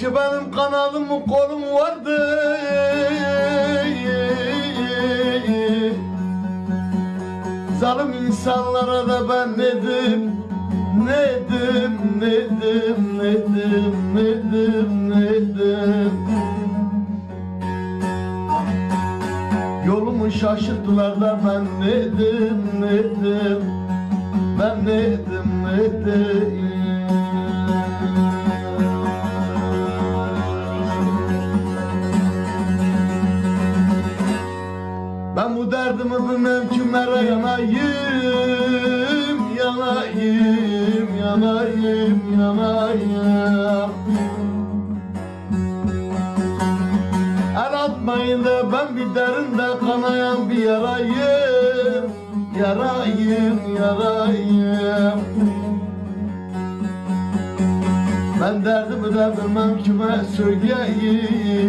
ki benim kanalım kolum vardı. Zalim insanlara da ben nedim, nedim, nedim, nedim, nedim, nedim. Yolumu şaşırttılar da ben nedim, nedim, ben nedim, nedim. Ben bu derdimi bilmem kimlere yanayım, yanayım, yanayım, yanayım. El atmayın da ben bir derinde kanayan bir yarayım, yarayım, yarayım. Ben derdimi de bilmem kime söyleyeyim.